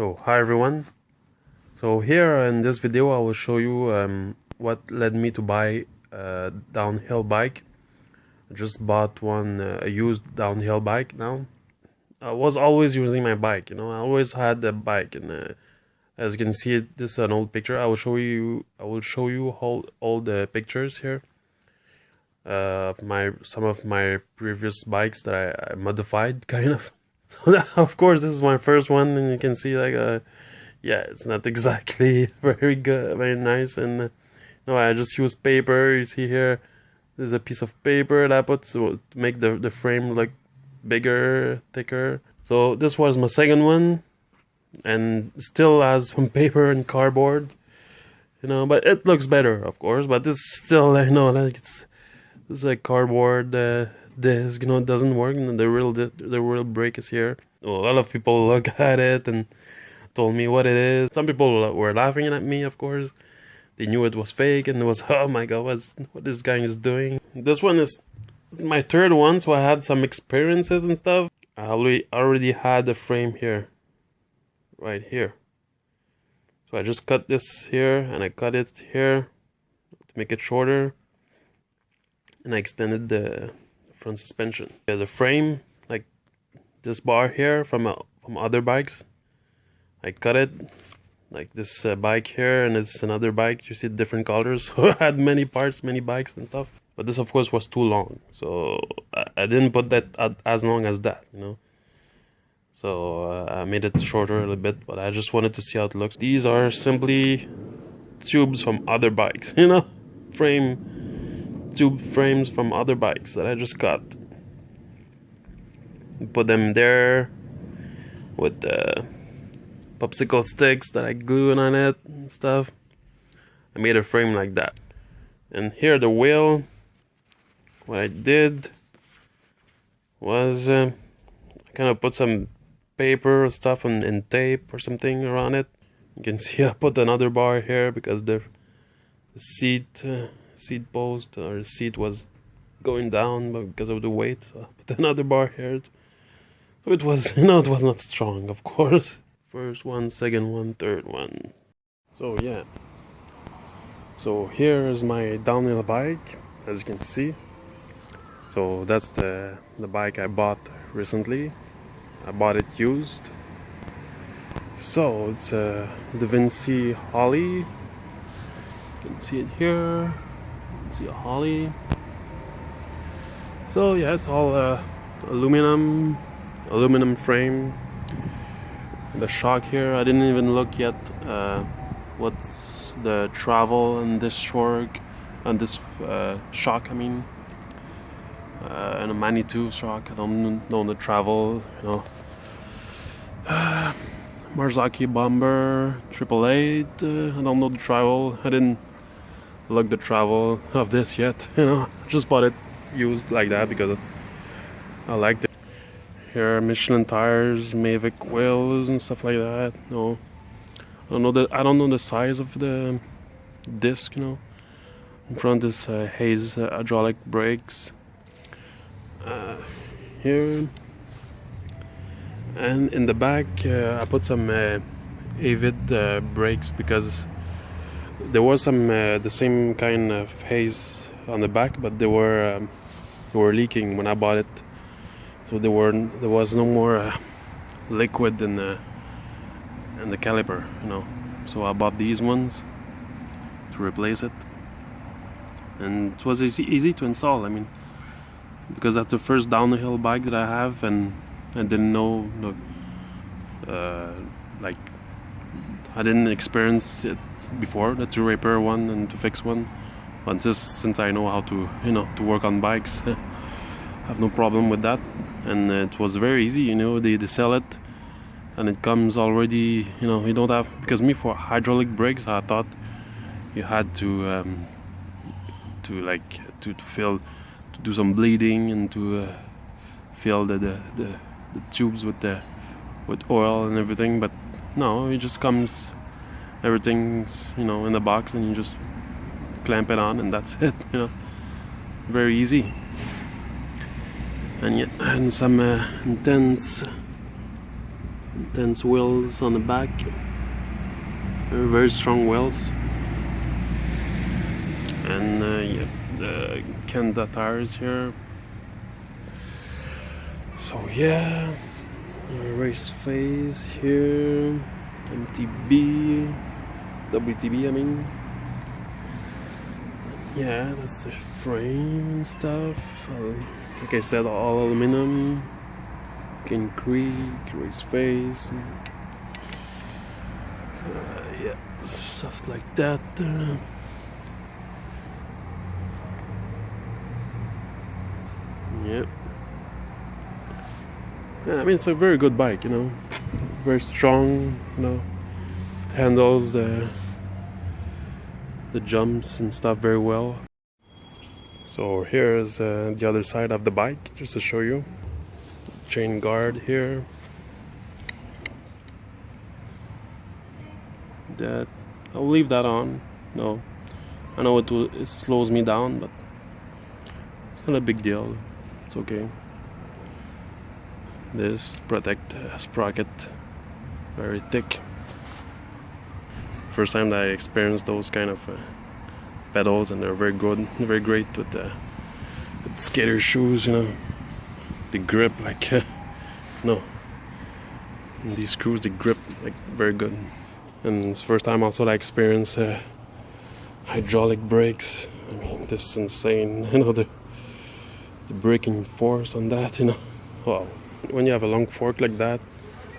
So hi everyone. So here in this video I will show you what led me to buy a downhill bike. I just bought a used downhill bike now. I was always using my bike, I always had a bike, and as you can see, this is an old picture. I will show you all the pictures here. Some of my previous bikes that I modified kind of. Of course, this is my first one, and you can see yeah, it's not exactly very good, very nice, and no, I just used paper. You see here, there's a piece of paper that I put to make the frame look bigger, thicker. So this was my second one, and still has some paper and cardboard, but it looks better, of course. But this still, like it's a cardboard disc, it doesn't work. The real break is here. Well, a lot of people look at it and told me what it is. Some people were laughing at me, of course. They knew it was fake, and it was, oh my god, what this guy is doing. This one is my third one, so I had some experiences and stuff. I already had the frame here, right here. So I just cut this here, and I cut it here to make it shorter, and I extended the front suspension. Yeah, the frame, like this bar here from other bikes, I cut it like this bike here, and it's another bike. You see different colors. So I had many parts, many bikes and stuff. But this, of course, was too long, so I didn't put that as long as that, So I made it shorter a little bit, but I just wanted to see how it looks. These are simply tubes from other bikes, tube frames from other bikes that I just cut. Put them there with the popsicle sticks that I glued on it and stuff. I made a frame like that. And here the wheel, what I did was I kind of put some paper or stuff and tape or something around it. You can see I put another bar here because the seat post or the seat was going down because of the weight. So I put another bar here. So it was, it was not strong, of course. First one, second one, third one. So yeah. So here is my downhill bike, as you can see. So that's the bike I bought recently. I bought it used. So it's a Devinci Ollie. You can see it here. You can see a Ollie. So yeah, it's all aluminum frame. The shock here, I didn't even look yet what's the travel on this shock, I mean, and a Manitou shock. I don't know the travel, Marzocchi Bomber 888. I don't know the travel. I didn't look the travel of this yet. I just bought it used like that because I liked it. Here are Michelin tires, Mavic wheels and stuff like that. I don't know the size of the disc. In front is Hayes hydraulic brakes. Here, and in the back I put some Avid brakes because there was some the same kind of Hayes on the back, but they were leaking when I bought it. So there was no more liquid in the caliper, So I bought these ones to replace it, and it was easy to install. I mean, because that's the first downhill bike that I have, and I didn't know, like I didn't experience it before, to repair one and to fix one. But since I know how to, to work on bikes, I have no problem with that. And it was very easy, they sell it and it comes already, you don't have, because me, for hydraulic brakes, I thought you had to do some bleeding and to fill the tubes with oil and everything. But no, it just comes, everything's in the box, and you just clamp it on and that's it. Very easy. And some intense intense wheels on the back, very strong wheels, and yeah, the Kenda tires here. So yeah, race phase here, MTB, WTB I mean. Yeah, that's the frame and stuff. Like I said, all aluminum. King Creek, race phase. Yeah, stuff like that. Yep. Yeah, I mean, it's a very good bike, you know. Very strong, you know. It handles the jumps and stuff very well. So here's the other side of the bike, just to show you. Chain guard here. That I'll leave that on. No, I know it slows me down, but it's not a big deal. It's okay. This protect sprocket, very thick. First time that I experienced those kind of pedals, and they're very good, very great with skater shoes, you know. The grip, like no, and these screws, the grip, like very good. And it's the first time also I experienced hydraulic brakes. I mean, this is insane, you know, the braking force on that, you know. Wow. When you have a long fork like that,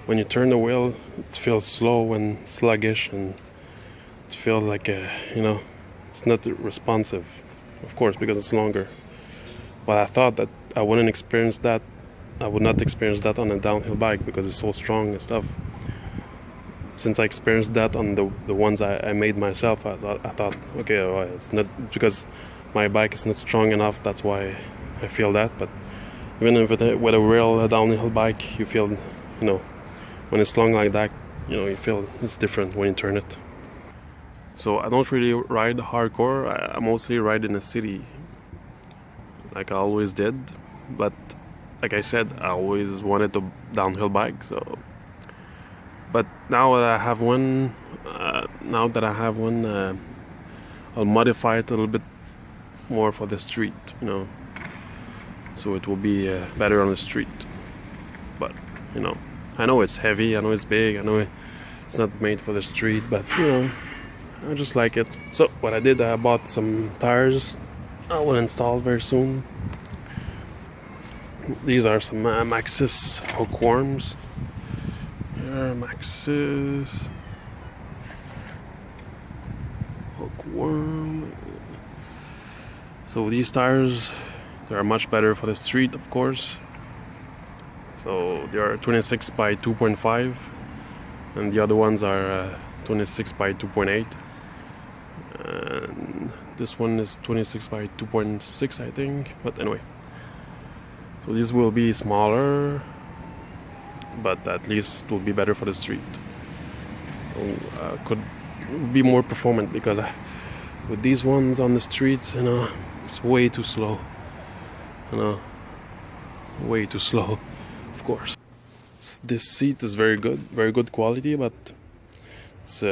when you turn the wheel, it feels slow and sluggish, and it feels like you know, it's not responsive, of course, because it's longer. But I thought that I wouldn't experience that. I would not experience that on a downhill bike because it's so strong and stuff. Since I experienced that on the ones I made myself, I thought, okay, well, it's not because my bike is not strong enough. That's why I feel that. But even with a real downhill bike, you feel, you know, when it's long like that, you know, you feel it's different when you turn it. So I don't really ride hardcore. I mostly ride in the city, like I always did. But like I said, I always wanted a downhill bike. So, but now that I have one, I'll modify it a little bit more for the street, you know. So it will be better on the street. But you know, I know it's heavy, I know it's big, I know it's not made for the street, but you know, I just like it. So what I did, I bought some tires. I will install very soon. These are some Maxxis Hookworms. Here, Maxxis Hookworm. So these tires, they are much better for the street, of course. So they are 26 by 2.5, and the other ones are 26 by 2.8. And this one is 26 by 2.6, I think. But anyway, so this will be smaller, but at least it will be better for the street. Could be more performant, because with these ones on the streets, you know, it's way too slow. You know, way too slow, of course. This seat is very good quality, but it's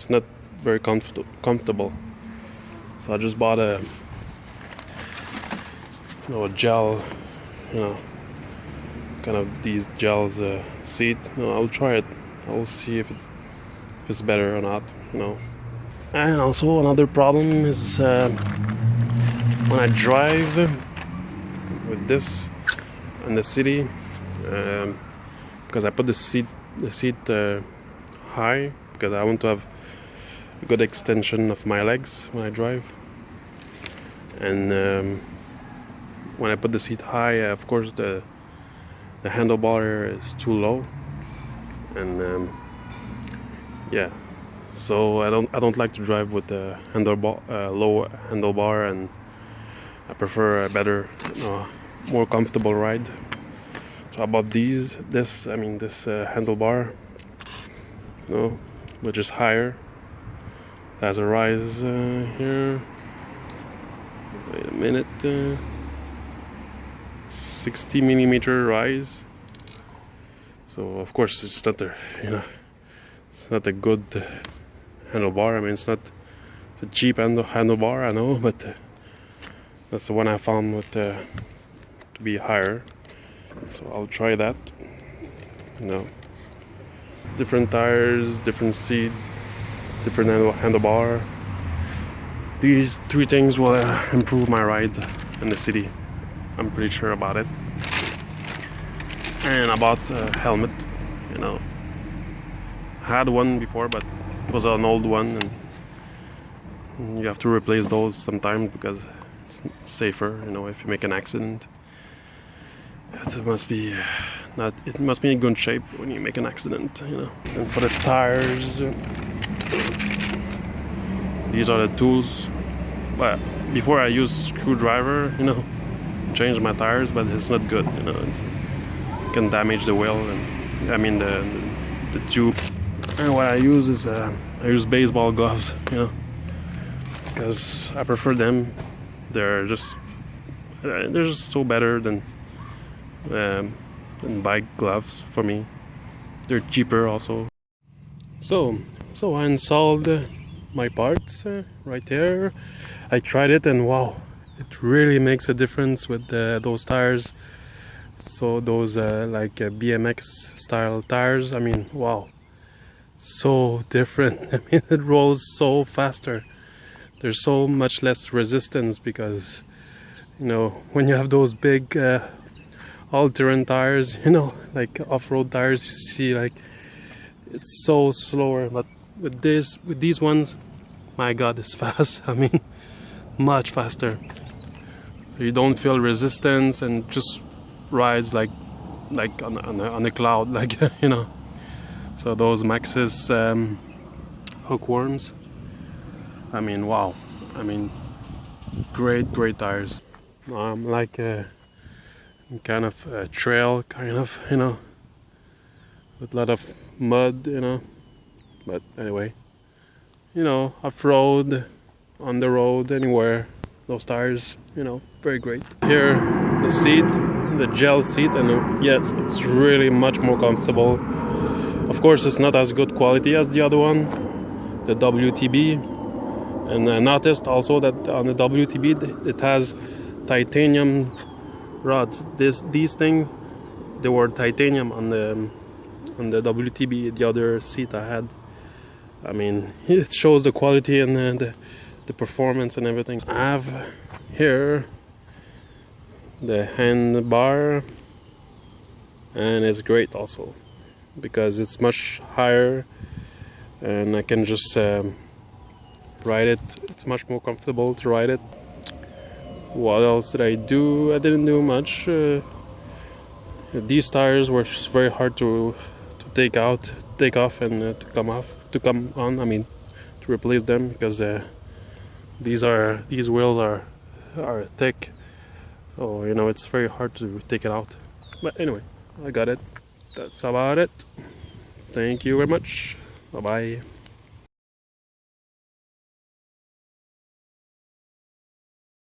not very comfortable. So I just bought a gel, you know, kind of these gels seat. I'll try it. I'll see if it's better or not, you know. And also another problem is when I drive with this in the city, because I put the seat high, because I want to have a good extension of my legs when I drive. And when I put the seat high, of course the handlebar is too low, and yeah, so I don't like to drive with the low handlebar, and I prefer a better, more comfortable ride. So I bought this handlebar, you know, which is higher. It has a rise here. Wait a minute. 60 millimeter rise. So of course it's not a, you know, it's not a good handlebar. I mean, it's not the cheap handlebar, I know, but that's the one I found with to be higher. So I'll try that. You know, different tires, different seat, different handlebar. These three things will improve my ride in the city. I'm pretty sure about it. And I bought a helmet. You know, I had one before, but it was an old one, and you have to replace those sometimes because it's safer. You know, if you make an accident, it must be in good shape when you make an accident. You know. And for the tires, these are the tools. But before I use screwdriver, you know, change my tires, but it's not good. You know, it can damage the wheel, and I mean the tube. And what I use is I use baseball gloves, you know, because I prefer them. They're just so better than bike gloves for me. They're cheaper also. So I installed my parts right there. I tried it, and wow, it really makes a difference with those tires. So those like BMX style tires, I mean, wow, so different. I mean, it rolls so faster. There's so much less resistance because, you know, when you have those big all-terrain tires, you know, like off-road tires, you see like it's so slower. But with these ones, my God, it's fast. I mean, much faster. So you don't feel resistance and just rides like on a cloud, like you know. So those Maxxis Hookworms, I mean, wow. I mean, great tires. Like a kind of a trail, kind of, you know, with a lot of mud, you know. But anyway, you know, off-road, on the road, anywhere, those tires, you know, very great. Here, the seat, the gel seat, and yes, it's really much more comfortable. Of course, it's not as good quality as the other one, the WTB. And I noticed also that on the WTB, it has titanium rods. These things, they were titanium on the WTB, the other seat I had. I mean, it shows the quality and the performance and everything. I have here the handlebar, and it's great also because it's much higher, and I can just ride it. It's much more comfortable to ride it. What else did I do? I didn't do much. These tires were very hard to take off, and to come on. I mean, to replace them because these wheels are thick. So you know, it's very hard to take it out. But anyway, I got it. That's about it. Thank you very much. Bye bye.